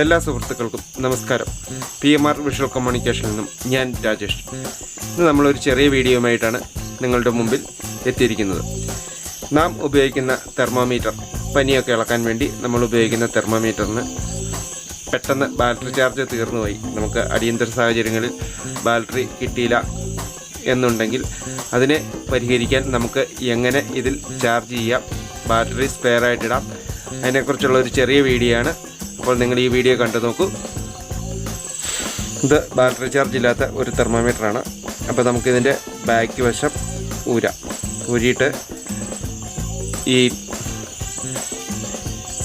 എല്ലാ സുഹൃത്തുക്കൾക്കും നമസ്കാരം. PMR വിഷ്വൽ കമ്മ്യൂണിക്കേഷനിൽ നിന്നും ഞാൻ രാജേഷ്. ഇന്ന് നമ്മളൊരു ചെറിയ വീഡിയോയുമായിട്ടാണ് നിങ്ങളുടെ മുമ്പിൽ എത്തിയിരിക്കുന്നത്. നാം ഉപയോഗിക്കുന്ന തെർമോമീറ്റർ, പനിയൊക്കെ ഇളക്കാൻ വേണ്ടി നമ്മൾ ഉപയോഗിക്കുന്ന തെർമോമീറ്ററിന് പെട്ടെന്ന് ബാറ്ററി ചാർജ് തീർന്നുപോയി. നമുക്ക് അടിയന്തര സാഹചര്യങ്ങളിൽ ബാറ്ററി കിട്ടിയില്ല എന്നുണ്ടെങ്കിൽ അതിനെ പരിഹരിക്കാൻ നമുക്ക് എങ്ങനെ ഇതിൽ ചാർജ് ചെയ്യാം, ബാറ്ററി സ്പെയർ ആയിട്ടിടാം, അതിനെക്കുറിച്ചുള്ള ഒരു ചെറിയ വീഡിയോ ആണ്. അപ്പോൾ നിങ്ങൾ ഈ വീഡിയോ കണ്ടു നോക്കൂ. ഇത് ബാറ്ററി ചാർജ് ഇല്ലാത്ത ഒരു തെർമോമീറ്ററാണ്. അപ്പോൾ നമുക്കിതിൻ്റെ ബാക്ക് വശം ഊരിയിട്ട്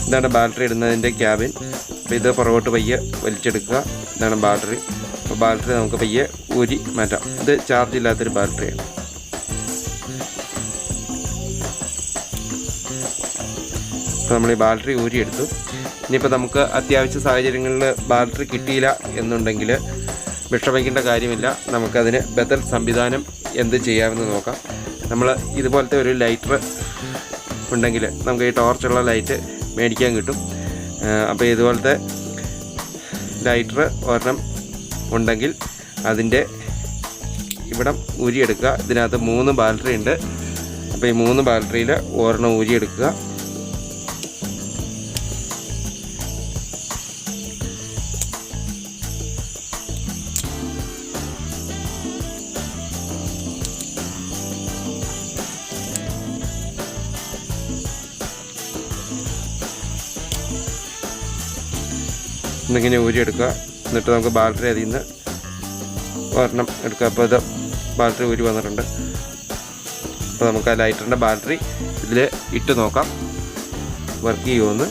ഇതാണ് ബാറ്ററി ഇടുന്നതിൻ്റെ ക്യാബിൻ. അപ്പോൾ ഇത് പുറകോട്ട് പയ്യെ വലിച്ചെടുക്കുക. ഇതാണ് ബാറ്ററി. അപ്പോൾ ബാറ്ററി നമുക്ക് പയ്യെ ഊരി മാറ്റാം. ഇത് ചാർജ് ഇല്ലാത്തൊരു ബാറ്ററിയാണ്. അപ്പോൾ നമ്മൾ ഈ ബാറ്ററി ഊരിയെടുത്തു. ഇനിയിപ്പോൾ നമുക്ക് അത്യാവശ്യ സാഹചര്യങ്ങളിൽ ബാറ്ററി കിട്ടിയില്ല എന്നുണ്ടെങ്കിൽ വിഷമിക്കേണ്ട കാര്യമില്ല. നമുക്കതിന് ബദൽ സംവിധാനം എന്ത് ചെയ്യാമെന്ന് നോക്കാം. നമ്മൾ ഇതുപോലത്തെ ഒരു ലൈറ്റർ ഉണ്ടെങ്കിൽ നമുക്ക് ഈ ടോർച്ചുള്ള ലൈറ്റ് മേടിക്കാൻ കിട്ടും. അപ്പോൾ ഇതുപോലത്തെ ലൈറ്റർ ഒരെണ്ണം ഉണ്ടെങ്കിൽ അതിൻ്റെ ഇവിടം ഊരിയെടുക്കുക. ഇതിനകത്ത് 3 ബാറ്ററി ഉണ്ട്. അപ്പോൾ ഈ 3 ബാറ്ററിയിൽ ഒരെണ്ണം ഊരിയെടുക്കുക. എന്നിങ്ങനെ ഊരിയെടുക്കുക. എന്നിട്ട് നമുക്ക് ബാറ്ററി അതിൽ നിന്ന് ഒരെണ്ണം എടുക്കുക. അപ്പോൾ ഇത് ബാറ്ററി ഊരി വന്നിട്ടുണ്ട്. അപ്പോൾ നമുക്ക് ആ ലൈറ്ററിൻ്റെ ബാറ്ററി ഇതിൽ ഇട്ട് നോക്കാം വർക്ക് ചെയ്യുമെന്ന്.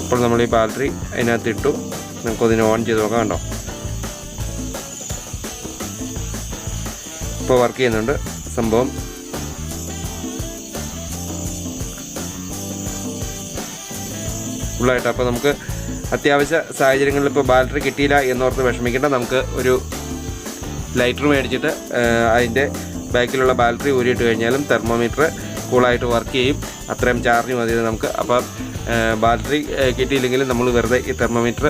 അപ്പോൾ നമ്മൾ ഈ ബാറ്ററി അതിനകത്ത് ഇട്ടു. നമുക്കതിനെ ഓൺ ചെയ്ത് നോക്കാം. കണ്ടോ, ഇപ്പോൾ വർക്ക് ചെയ്യുന്നുണ്ട് സംഭവം. ഫുള്ളായിട്ട്. അപ്പോൾ നമുക്ക് അത്യാവശ്യ സാഹചര്യങ്ങളിൽ ഇപ്പോൾ ബാറ്ററി കിട്ടിയില്ല എന്നോർത്ത് വിഷമിക്കേണ്ട. നമുക്ക് ഒരു ലൈറ്റർ മേടിച്ചിട്ട് അതിൻ്റെ ബാക്കിലുള്ള ബാറ്ററി ഊരിയിട്ട് കഴിഞ്ഞാലും തെർമോമീറ്റർ കൂളായിട്ട് വർക്ക് ചെയ്യും. അത്രയും ചാർജ് മതി നമുക്ക്. അപ്പോൾ ബാറ്ററി കിട്ടിയില്ലെങ്കിലും നമ്മൾ വെറുതെ ഈ തെർമോമീറ്റർ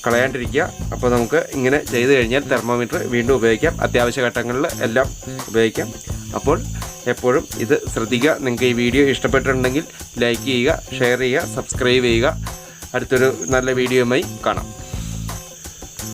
കളയാണ്ടിരിക്കുക. അപ്പോൾ നമുക്ക് ഇങ്ങനെ ചെയ്ത് കഴിഞ്ഞാൽ തെർമോമീറ്റർ വീണ്ടും ഉപയോഗിക്കാം. അത്യാവശ്യ ഘട്ടങ്ങളിൽ എല്ലാം ഉപയോഗിക്കാം. അപ്പോൾ എപ്പോഴും ഇത് ശ്രദ്ധിക്കുക. നിങ്ങൾക്ക് ഈ വീഡിയോ ഇഷ്ടപ്പെട്ടിട്ടുണ്ടെങ്കിൽ ലൈക്ക് ചെയ്യുക, ഷെയർ ചെയ്യുക, സബ്സ്ക്രൈബ് ചെയ്യുക. അടുത്തൊരു നല്ല വീഡിയോയുമായി കാണാം.